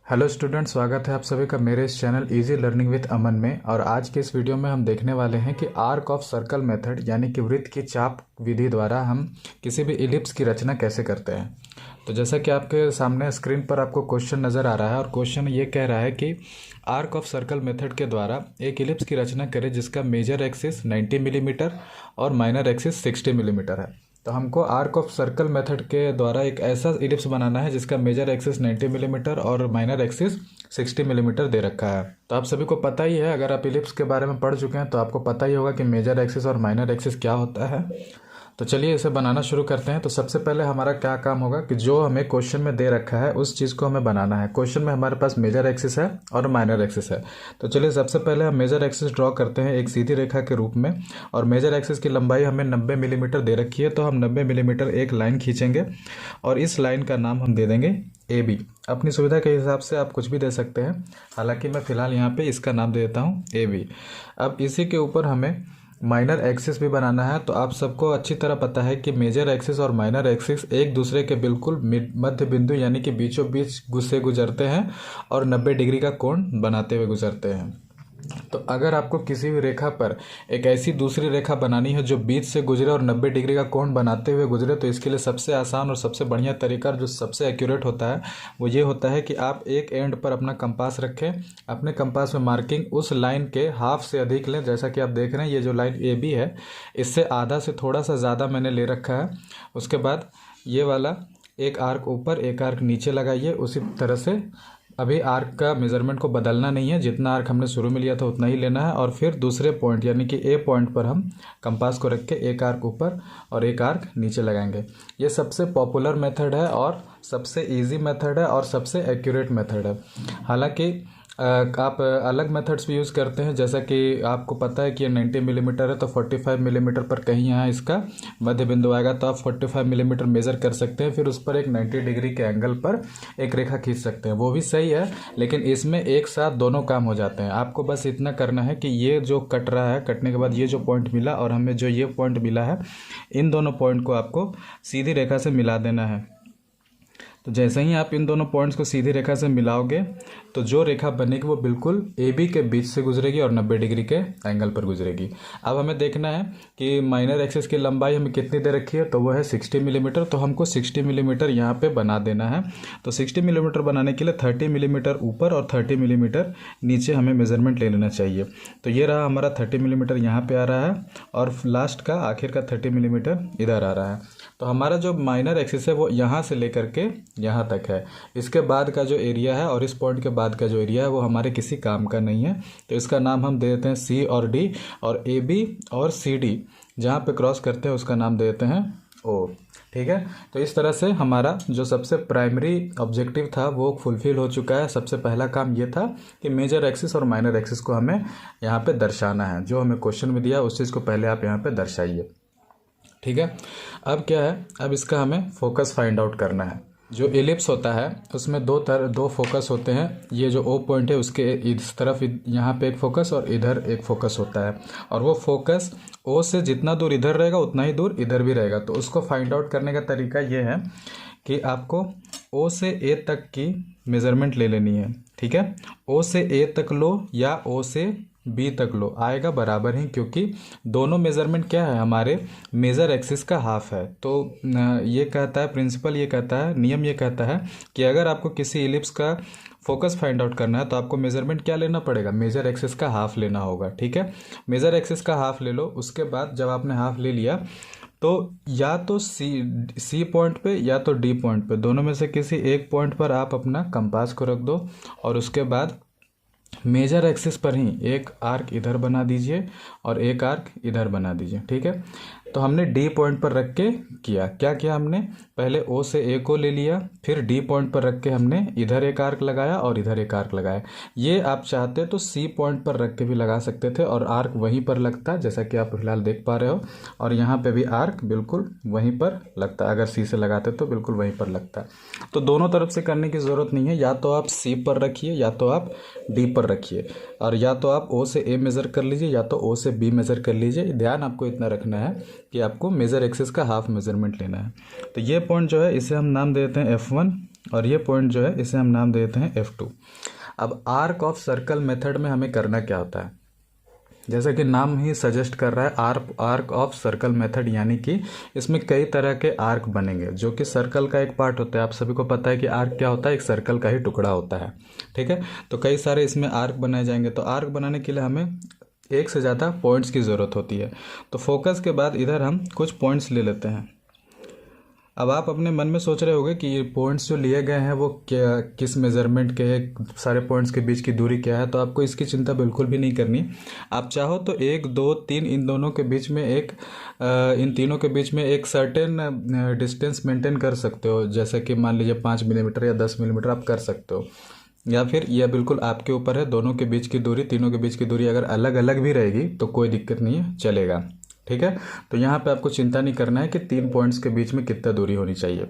Hello student, स्वागत है आप सभी का मेरे इस चैनल इजी लर्निंग विद अमन में। और आज के इस वीडियो में हम देखने वाले हैं कि आर्क ऑफ सर्कल मेथड यानी कि वृत्त की चाप विधि द्वारा हम किसी भी इलिप्स की रचना कैसे करते हैं। तो जैसा कि आपके सामने स्क्रीन पर आपको क्वेश्चन नज़र आ रहा है और क्वेश्चन ये कह रहा है कि आर्क ऑफ सर्कल मेथड के द्वारा एक इलिप्स की रचना करें जिसका मेजर एक्सिस 90 मिलीमीटर और माइनर एक्सिस 60 मिलीमीटर है। तो हमको आर्क ऑफ सर्कल मेथड के द्वारा एक ऐसा इलिप्स बनाना है जिसका मेजर एक्सिस 90 मिलीमीटर और माइनर एक्सिस 60 मिलीमीटर दे रखा है। तो आप सभी को पता ही है, अगर आप इलिप्स के बारे में पढ़ चुके हैं तो आपको पता ही होगा कि मेजर एक्सिस और माइनर एक्सिस क्या होता है। तो चलिए इसे बनाना शुरू करते हैं। तो सबसे पहले हमारा क्या काम होगा कि जो हमें क्वेश्चन में दे रखा है उस चीज़ को हमें बनाना है। क्वेश्चन में हमारे पास मेजर एक्सिस है और माइनर एक्सिस है। तो चलिए सबसे पहले हम मेजर एक्सिस ड्रॉ करते हैं एक सीधी रेखा के रूप में। और मेजर एक्सिस की लंबाई हमें 90 मिलीमीटर दे रखी है, तो हम 90 मिलीमीटर एक लाइन खींचेंगे और इस लाइन का नाम हम दे देंगे AB। अपनी सुविधा के हिसाब से आप कुछ भी दे सकते हैं, हालांकि मैं फ़िलहाल यहाँ पे इसका नाम दे देता हूँ AB। अब इसी के ऊपर हमें माइनर एक्सिस भी बनाना है। तो आप सबको अच्छी तरह पता है कि मेजर एक्सिस और माइनर एक्सिस एक दूसरे के बिल्कुल मध्य बिंदु यानी कि बीचों बीच से गुजरते हैं और 90 डिग्री का कोण बनाते हुए गुजरते हैं। तो अगर आपको किसी भी रेखा पर एक ऐसी दूसरी रेखा बनानी है जो बीच से गुजरे और 90 डिग्री का कोण बनाते हुए गुजरे, तो इसके लिए सबसे आसान और सबसे बढ़िया तरीका जो सबसे एक्यूरेट होता है वो ये होता है कि आप एक एंड पर अपना कंपास रखें। अपने कंपास में मार्किंग उस लाइन के हाफ से अधिक लें। जैसा कि आप देख रहे हैं ये जो लाइन AB है इससे आधा से थोड़ा सा ज़्यादा मैंने ले रखा है। उसके बाद ये वाला एक आर्क ऊपर एक आर्क नीचे लगाइए। उसी तरह से अभी आर्क का मेज़रमेंट को बदलना नहीं है, जितना आर्क हमने शुरू में लिया था उतना ही लेना है। और फिर दूसरे पॉइंट यानी कि A पॉइंट पर हम कंपास को रख के एक आर्क ऊपर और एक आर्क नीचे लगाएंगे। ये सबसे पॉपुलर मेथड है और सबसे इजी मेथड है और सबसे एक्यूरेट मेथड है। हालांकि आप अलग मेथड्स भी यूज़ करते हैं, जैसा कि आपको पता है कि ये 90 मिलीमीटर है तो 45 मिलीमीटर पर कहीं यहाँ इसका मध्य बिंदु आएगा, तो आप 45 मिलीमीटर मेज़र कर सकते हैं। फिर उस पर एक 90 डिग्री के एंगल पर एक रेखा खींच सकते हैं, वो भी सही है। लेकिन इसमें एक साथ दोनों काम हो जाते हैं। आपको बस इतना करना है कि ये जो कट रहा है, कटने के बाद ये जो पॉइंट मिला और हमें जो ये पॉइंट मिला है, इन दोनों पॉइंट को आपको सीधी रेखा से मिला देना है। तो जैसे ही आप इन दोनों पॉइंट्स को सीधी रेखा से मिलाओगे तो जो रेखा बनेगी वो बिल्कुल AB के बीच से गुजरेगी और 90 डिग्री के एंगल पर गुजरेगी। अब हमें देखना है कि माइनर एक्सिस की लंबाई हमें कितनी दे रखी है, तो वो है 60 मिलीमीटर। तो हमको 60 मिलीमीटर यहाँ पे बना देना है। तो 60 मिलीमीटर बनाने के लिए 30 मिलीमीटर ऊपर और 30 मिलीमीटर नीचे हमें मेजरमेंट ले लेना चाहिए। तो ये रहा हमारा 30 मिलीमीटर यहाँ पर आ रहा है और लास्ट का आखिर का 30 मिलीमीटर इधर आ रहा है। तो हमारा जो माइनर एक्सिस है वो यहाँ से लेकर के यहाँ तक है। इसके बाद का जो एरिया है और इस पॉइंट के बाद का जो एरिया है वो हमारे किसी काम का नहीं है। तो इसका नाम हम दे देते हैं C और D, और AB और CD जहाँ पे क्रॉस करते हैं उसका नाम दे देते हैं O। ठीक है, तो इस तरह से हमारा जो सबसे प्राइमरी ऑब्जेक्टिव था वो फुलफिल हो चुका है। सबसे पहला काम ये था कि मेजर एक्सिस और माइनर एक्सिस को हमें यहाँ पे दर्शाना है। जो हमें क्वेश्चन में दिया उस चीज़ को पहले आप यहाँ पे दर्शाइए। ठीक है, अब क्या है, अब इसका हमें फोकस फाइंड आउट करना है। जो एलिप्स होता है उसमें दो फोकस होते हैं। ये जो O पॉइंट है उसके इस तरफ यहाँ पे एक फोकस और इधर एक फोकस होता है, और वो फोकस O से जितना दूर इधर रहेगा उतना ही दूर इधर भी रहेगा। तो उसको फाइंड आउट करने का तरीका ये है कि आपको O से A तक की मेज़रमेंट ले लेनी है। ठीक है, O से A तक लो या O से B तक लो, आएगा बराबर ही, क्योंकि दोनों मेज़रमेंट क्या है, हमारे मेजर एक्सिस का हाफ है। तो ये कहता है प्रिंसिपल, ये कहता है नियम, ये कहता है कि अगर आपको किसी इलिप्स का फोकस फाइंड आउट करना है तो आपको मेज़रमेंट क्या लेना पड़ेगा, मेजर एक्सिस का हाफ लेना होगा। ठीक है, मेजर एक्सिस का हाफ ले लो। उसके बाद जब आपने हाफ ले लिया तो या तो C पॉइंट पे या तो D पॉइंट पे, दोनों में से किसी एक पॉइंट पर आप अपना कंपास को रख दो और उसके बाद मेजर एक्सिस पर ही एक आर्क इधर बना दीजिए और एक आर्क इधर बना दीजिए। ठीक है, तो हमने D पॉइंट पर रख के क्या किया, हमने पहले O से A को ले लिया, फिर D पॉइंट पर रख के हमने इधर एक आर्क लगाया और इधर एक आर्क लगाया। ये आप चाहते तो C पॉइंट पर रख के भी लगा सकते थे और आर्क वहीं पर लगता, जैसा कि आप फिलहाल देख पा रहे हो। और यहाँ पे भी आर्क बिल्कुल वहीं पर लगता, अगर C से लगाते तो बिल्कुल वहीं पर लगता। तो दोनों तरफ से करने की ज़रूरत नहीं है, या तो आप C पर रखिए या तो आप D पर रखिए, और या तो आप O से A मेज़र कर लीजिए या तो O से B मेज़र कर लीजिए। ध्यान आपको इतना रखना है कि आपको मेजर एक्सिस का हाफ मेजरमेंट लेना है। तो ये पॉइंट जो है इसे हम नाम देते हैं F1 और ये पॉइंट जो है इसे हम नाम देते हैं F2। अब आर्क ऑफ सर्कल मेथड में हमें करना क्या होता है, जैसा कि नाम ही सजेस्ट कर रहा है आर्क ऑफ सर्कल मेथड, यानी कि इसमें कई तरह के आर्क बनेंगे जो कि सर्कल का एक पार्ट होता है। आप सभी को पता है कि आर्क क्या होता है, एक सर्कल का ही टुकड़ा होता है, ठीक है। तो कई सारे इसमें आर्क बनाए जाएंगे। तो आर्क बनाने के लिए हमें एक से ज़्यादा पॉइंट्स की ज़रूरत होती है। तो फोकस के बाद इधर हम कुछ पॉइंट्स ले लेते हैं। अब आप अपने मन में सोच रहे होंगे कि ये पॉइंट्स जो लिए गए हैं वो क्या, किस मेज़रमेंट के हैं, सारे पॉइंट्स के बीच की दूरी क्या है। तो आपको इसकी चिंता बिल्कुल भी नहीं करनी। आप चाहो तो 1 2 3 इन दोनों के बीच में इन तीनों के बीच में एक सर्टेन डिस्टेंस मेंटेन कर सकते हो, जैसे कि मान लीजिए 5 मिलीमीटर या 10 मिलीमीटर आप कर सकते हो, या फिर यह बिल्कुल आपके ऊपर है। दोनों के बीच की दूरी, तीनों के बीच की दूरी अगर अलग अलग भी रहेगी तो कोई दिक्कत नहीं है, चलेगा, ठीक है। तो यहाँ पे आपको चिंता नहीं करना है कि 3 पॉइंट्स के बीच में कितना दूरी होनी चाहिए,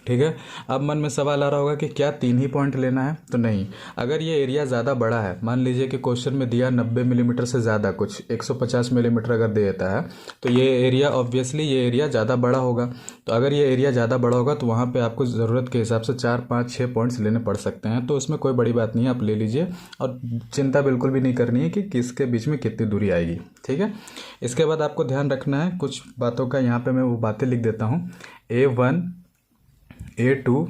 ठीक है। अब मन में सवाल आ रहा होगा कि क्या 3 ही पॉइंट लेना है, तो नहीं। अगर ये एरिया ज़्यादा बड़ा है, मान लीजिए कि क्वेश्चन में दिया 90 मिलीमीटर से ज़्यादा, कुछ 150 मिलीमीटर अगर दे देता है, तो ये एरिया ऑब्वियसली ये एरिया ज़्यादा बड़ा होगा। तो अगर ये एरिया ज़्यादा बड़ा होगा तो वहाँ पे आपको ज़रूरत के हिसाब से 4 5 6 पॉइंट्स लेने पड़ सकते हैं। तो उसमें कोई बड़ी बात नहीं है, आप ले लीजिए और चिंता बिल्कुल भी नहीं करनी है कि किसके बीच में कितनी दूरी आएगी, ठीक है। इसके बाद आपको ध्यान रखना है कुछ बातों का। यहाँ पर मैं वो बातें लिख देता हूँ। A1 A2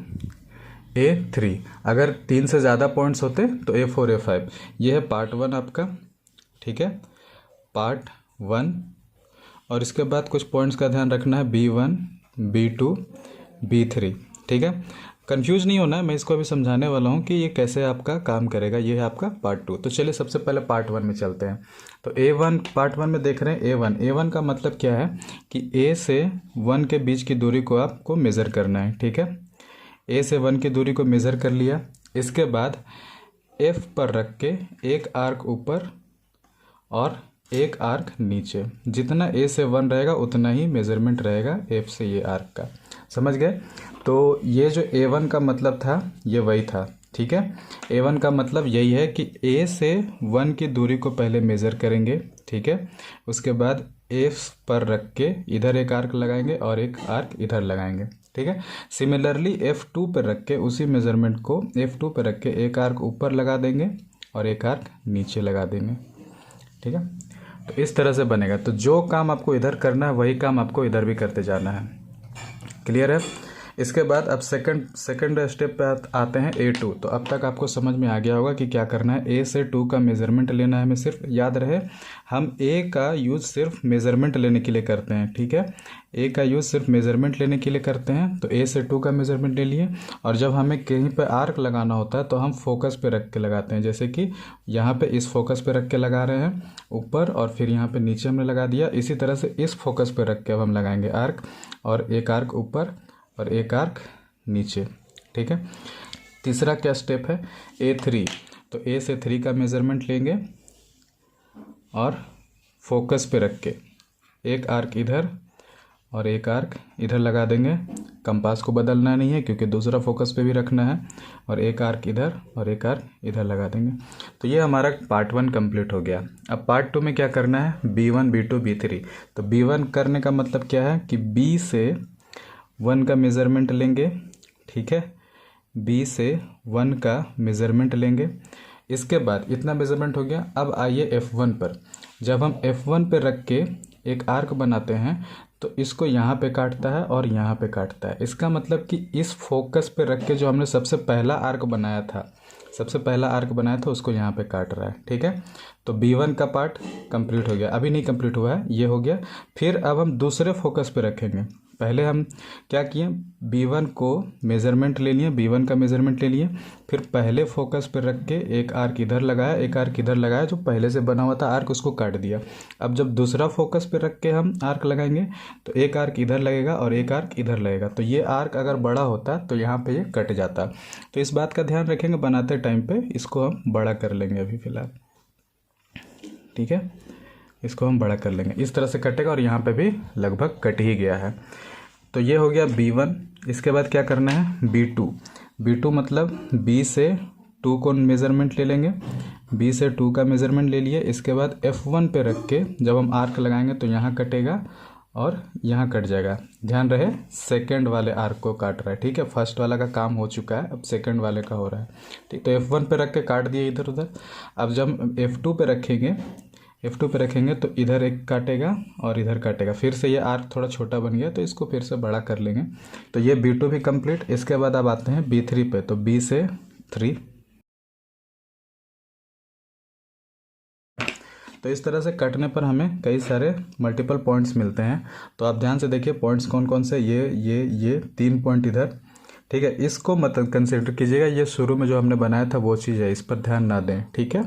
A3, अगर 3 से ज़्यादा पॉइंट्स होते तो A4 A5। ये है पार्ट 1 आपका, ठीक है, पार्ट 1। और इसके बाद कुछ पॉइंट्स का ध्यान रखना है, B1 B2 B3, ठीक है। कंफ्यूज नहीं होना है, मैं इसको अभी समझाने वाला हूँ कि ये कैसे आपका काम करेगा। ये है आपका पार्ट 2। तो चलिए सबसे पहले पार्ट 1 में चलते हैं। तो A1 पार्ट 1 में देख रहे हैं A1 का मतलब क्या है कि A से 1 के बीच की दूरी को आपको मेज़र करना है, ठीक है। A से 1 की दूरी को मेज़र कर लिया। इसके बाद F पर रख के एक आर्क ऊपर और एक आर्क नीचे, जितना A से 1 रहेगा उतना ही मेज़रमेंट रहेगा F से ये आर्क का, समझ गए। तो ये जो A1 का मतलब था ये वही था, ठीक है। A1 का मतलब यही है कि A से 1 की दूरी को पहले मेज़र करेंगे, ठीक है। उसके बाद F पर रख के इधर एक आर्क लगाएंगे और एक आर्क इधर लगाएंगे, ठीक है। सिमिलरली F2 पर रख के उसी मेज़रमेंट को F2 पर रख के एक आर्क ऊपर लगा देंगे और एक आर्क नीचे लगा देंगे, ठीक है। तो इस तरह से बनेगा। तो जो काम आपको इधर करना है वही काम आपको इधर भी करते जाना है, क्लियर है। इसके बाद अब सेकंड स्टेप पे आते हैं A2। तो अब तक आपको समझ में आ गया होगा कि क्या करना है। A से 2 का मेज़रमेंट लेना है हमें, सिर्फ याद रहे हम A का यूज़ सिर्फ मेज़रमेंट लेने के लिए करते हैं, ठीक है। A का यूज़ सिर्फ मेज़रमेंट लेने के लिए करते हैं। तो A से 2 का मेज़रमेंट ले लिए, और जब हमें कहीं पे आर्क लगाना होता है तो हम फोकस पे रख के लगाते हैं। जैसे कि यहाँ पे इस फोकस पे रख के लगा रहे हैं ऊपर, और फिर यहाँ पे नीचे हमने लगा दिया। इसी तरह से इस फोकस पे रख के अब हम लगाएंगे आर्क, और एक आर्क ऊपर और एक आर्क नीचे, ठीक है। तीसरा क्या स्टेप है, A3। तो A से 3 का मेज़रमेंट लेंगे और फोकस पे रख के एक आर्क इधर और एक आर्क इधर लगा देंगे। कंपास को बदलना नहीं है क्योंकि दूसरा फोकस पे भी रखना है, और एक आर्क इधर और एक आर्क इधर लगा देंगे। तो ये हमारा पार्ट 1 कंप्लीट हो गया। अब पार्ट 2 में क्या करना है, B1 B2 B3। तो B1 करने का मतलब क्या है कि B से 1 का मेज़रमेंट लेंगे, ठीक है। B से 1 का मेज़रमेंट लेंगे। इसके बाद इतना मेज़रमेंट हो गया। अब आइए F1 पर। जब हम F1 पे रख के एक आर्क बनाते हैं तो इसको यहाँ पे काटता है और यहाँ पे काटता है। इसका मतलब कि इस फोकस पे रख के जो हमने सबसे पहला आर्क बनाया था उसको यहाँ पे काट रहा है, ठीक है। तो B1 का पार्ट कंप्लीट हो गया। अभी नहीं कंप्लीट हुआ है, ये हो गया। फिर अब हम दूसरे फोकस पे रखेंगे। पहले हम क्या किए, B1 को मेज़रमेंट ले लिए, B1 का मेज़रमेंट ले लिए। फिर पहले फोकस पे रख के एक आर्क इधर लगाया, एक आर्क इधर लगाया, जो पहले से बना हुआ था आर्क उसको काट दिया। अब जब दूसरा फोकस पे रख के हम आर्क लगाएंगे तो एक आर्क इधर लगेगा और एक आर्क इधर लगेगा। तो ये आर्क अगर बड़ा होता तो यहाँ पे ये कट जाता। तो इस बात का ध्यान रखेंगे बनाते टाइम पे। इसको हम बड़ा कर लेंगे अभी फ़िलहाल, ठीक है। इसको हम बड़ा कर लेंगे, इस तरह से कटेगा, और यहाँ पे भी लगभग कट ही गया है। तो ये हो गया B1। इसके बाद क्या करना है, B2 मतलब B से 2 को मेज़रमेंट ले लेंगे। B से 2 का मेज़रमेंट ले लिए। इसके बाद F1 पे रख के जब हम आर्क लगाएंगे तो यहाँ कटेगा और यहाँ कट जाएगा। ध्यान रहे सेकंड वाले आर्क को काट रहा है, ठीक है। फर्स्ट वाला का काम हो चुका है, अब सेकंड वाले का हो रहा है, ठीक। तो F1 पे रख के काट दिए इधर उधर। अब जब F2 पे रखेंगे तो इधर एक काटेगा और इधर काटेगा। फिर से ये आर्क थोड़ा छोटा बन गया तो इसको फिर से बड़ा कर लेंगे। तो ये B2 भी कंप्लीट। इसके बाद अब आते हैं B3 पे, तो B से 3। तो इस तरह से कटने पर हमें कई सारे मल्टीपल पॉइंट्स मिलते हैं। तो आप ध्यान से देखिए पॉइंट्स कौन कौन से, ये 3 पॉइंट इधर, ठीक है। इसको मतलब कंसिडर कीजिएगा, ये शुरू में जो हमने बनाया था वो चीज़ है, इस पर ध्यान ना दें, ठीक है।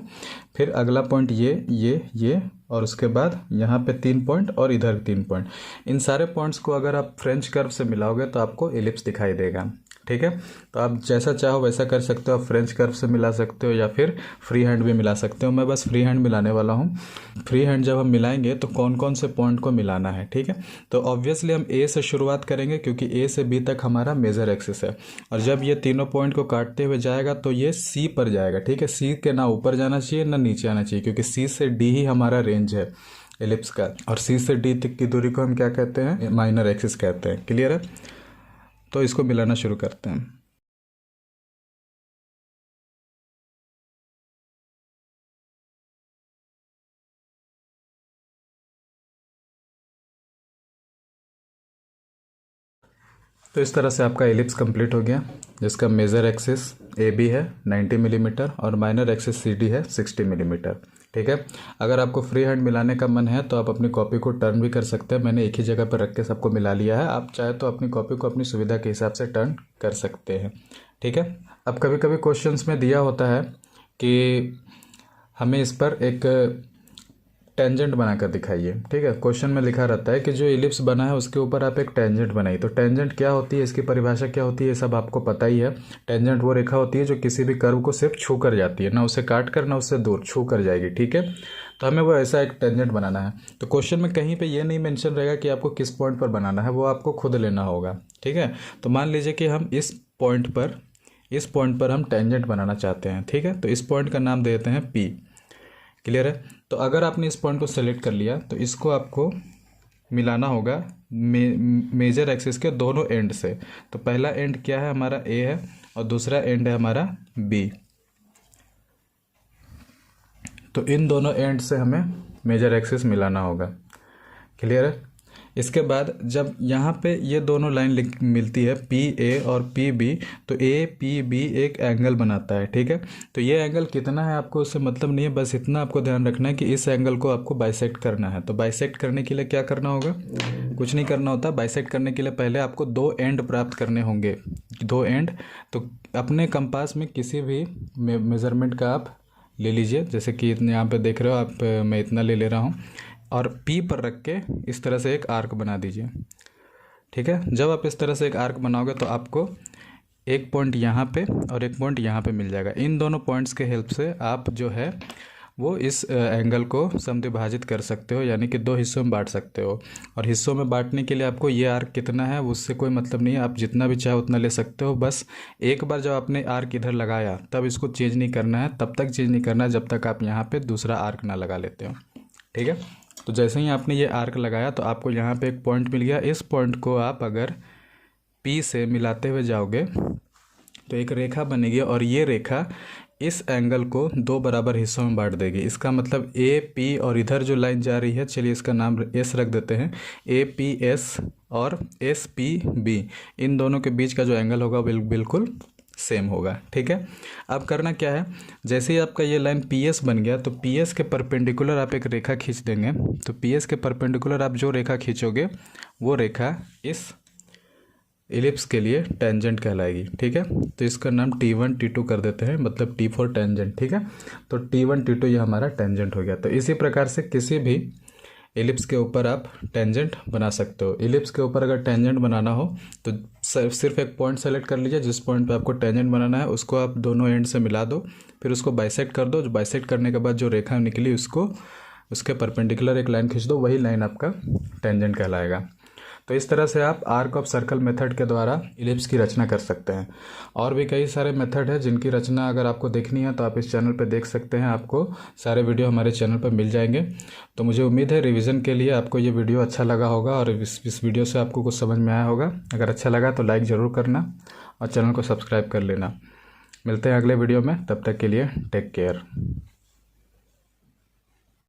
फिर अगला पॉइंट ये और उसके बाद यहाँ पे 3 पॉइंट और इधर 3 पॉइंट। इन सारे पॉइंट्स को अगर आप फ्रेंच कर्व से मिलाओगे तो आपको एलिप्स दिखाई देगा, ठीक है। तो आप जैसा चाहो वैसा कर सकते हो, आप फ्रेंच कर्व से मिला सकते हो या फिर फ्री हैंड भी मिला सकते हो। मैं बस फ्री हैंड मिलाने वाला हूँ। फ्री हैंड जब हम मिलाएंगे तो कौन कौन से पॉइंट को मिलाना है, ठीक है। तो ऑब्वियसली हम ए से शुरुआत करेंगे क्योंकि ए से बी तक हमारा मेजर एक्सिस है। और जब ये तीनों पॉइंट को काटते हुए जाएगा तो ये सी पर जाएगा, ठीक है। सी के ना ऊपर जाना चाहिए ना नीचे आना चाहिए, क्योंकि सी से डी ही हमारा रेंज है एलिप्स का। और सी से डी तक की दूरी को हम क्या कहते हैं, माइनर एक्सिस कहते हैं। क्लियर है। तो इसको मिलाना शुरू करते हैं। तो इस तरह से आपका एलिप्स कंप्लीट हो गया, जिसका मेजर एक्सिस ए बी है 90 मिलीमीटर और माइनर एक्सिस सी डी है 60 मिलीमीटर, ठीक है। अगर आपको फ्री हैंड मिलाने का मन है तो आप अपनी कॉपी को टर्न भी कर सकते हैं। मैंने एक ही जगह पर रख के सबको मिला लिया है। आप चाहे तो अपनी कॉपी को अपनी सुविधा के हिसाब से टर्न कर सकते हैं, ठीक है। अब कभी कभी क्वेश्चंस में दिया होता है कि हमें इस पर एक टेंजेंट बनाकर दिखाइए, ठीक है। क्वेश्चन में लिखा रहता है कि जो इलिप्स बना है उसके ऊपर आप एक टेंजेंट बनाइए। तो टेंजेंट क्या होती है, इसकी परिभाषा क्या होती है, ये सब आपको पता ही है। टेंजेंट वो रेखा होती है जो किसी भी कर्व को सिर्फ छू कर जाती है, ना उसे काट कर ना उससे दूर, छू कर जाएगी, ठीक है। तो हमें वो ऐसा एक टेंजेंट बनाना है। तो क्वेश्चन में कहीं पे ये नहीं मेंशन रहेगा कि आपको किस पॉइंट पर बनाना है, वो आपको खुद लेना होगा, ठीक है। तो मान लीजिए कि हम इस पॉइंट पर हम टेंजेंट बनाना चाहते हैं, ठीक है। तो इस पॉइंट का नाम देते हैं P। क्लियर है। तो अगर आपने इस पॉइंट को सेलेक्ट कर लिया तो इसको आपको मिलाना होगा मेजर एक्सिस के दोनों एंड से। तो पहला एंड क्या है, हमारा A है और दूसरा एंड है हमारा B। तो इन दोनों एंड से हमें मेजर एक्सिस मिलाना होगा। क्लियर है। इसके बाद जब यहाँ पे ये दोनों लाइन मिलती है PA और PB, तो APB एक एंगल बनाता है, ठीक है। तो ये एंगल कितना है आपको उससे मतलब नहीं है, बस इतना आपको ध्यान रखना है कि इस एंगल को आपको बाइसेक्ट करना है। तो बाइसेक्ट करने के लिए क्या करना होगा, कुछ नहीं करना होता। बाइसेक्ट करने के लिए पहले आपको 2 एंड प्राप्त करने होंगे, 2 एंड। तो अपने कंपास में किसी भी मेजरमेंट का आप ले लीजिए, जैसे कि यहाँ पे देख रहे हो आप, मैं इतना ले रहा हूँ और P पर रख के इस तरह से एक आर्क बना दीजिए, ठीक है। जब आप इस तरह से एक आर्क बनाओगे तो आपको एक पॉइंट यहाँ पे और एक पॉइंट यहाँ पे मिल जाएगा। इन दोनों पॉइंट्स के हेल्प से आप जो है वो इस एंगल को समद्विभाजित कर सकते हो, यानी कि 2 हिस्सों में बांट सकते हो। और हिस्सों में बांटने के लिए आपको ये आर्क कितना है उससे कोई मतलब नहीं है, आप जितना भी चाहे उतना ले सकते हो। बस एक बार जब आपने आर्क इधर लगाया तब इसको चेंज नहीं करना है, तब तक चेंज नहीं करना है जब तक आप यहाँ पे दूसरा आर्क ना लगा लेते हो, ठीक है। तो जैसे ही आपने ये आर्क लगाया तो आपको यहाँ पे एक पॉइंट मिल गया। इस पॉइंट को आप अगर P से मिलाते हुए जाओगे तो एक रेखा बनेगी और ये रेखा इस एंगल को 2 बराबर हिस्सों में बांट देगी। इसका मतलब AP और इधर जो लाइन जा रही है, चलिए इसका नाम S रख देते हैं, APS और SPB, इन दोनों के बीच का जो एंगल होगा बिल्कुल सेम होगा, ठीक है। अब करना क्या है, जैसे ही आपका ये लाइन PS बन गया तो PS के परपेंडिकुलर आप एक रेखा खींच देंगे। तो PS के परपेंडिकुलर आप जो रेखा खींचोगे वो रेखा इस इलिप्स के लिए टेंजेंट कहलाएगी, ठीक है। तो इसका नाम T1 T2 कर देते हैं, मतलब T for टेंजेंट, ठीक है। तो T1 T2 ये हमारा टेंजेंट हो गया। तो इसी प्रकार से किसी भी इलिप्स के ऊपर आप टेंजेंट बना सकते हो। इलिप्स के ऊपर अगर टेंजेंट बनाना हो तो सिर्फ एक पॉइंट सेलेक्ट कर लीजिए, जिस पॉइंट पे आपको टेंजेंट बनाना है उसको आप दोनों एंड से मिला दो, फिर उसको बाइसेक्ट कर दो। जो बाइसेक्ट करने के बाद जो रेखा निकली उसको उसके परपेंडिकुलर एक लाइन खींच दो, वही लाइन आपका टेंजेंट कहलाएगा। तो इस तरह से आप आर्क ऑफ सर्कल मेथड के द्वारा इलिप्स की रचना कर सकते हैं। और भी कई सारे मेथड है जिनकी रचना अगर आपको देखनी है तो आप इस चैनल पर देख सकते हैं, आपको सारे वीडियो हमारे चैनल पर मिल जाएंगे। तो मुझे उम्मीद है रिवीजन के लिए आपको ये वीडियो अच्छा लगा होगा और इस वीडियो से आपको कुछ समझ में आया होगा। अगर अच्छा लगा तो लाइक ज़रूर करना और चैनल को सब्सक्राइब कर लेना। मिलते हैं अगले वीडियो में, तब तक के लिए टेक केयर।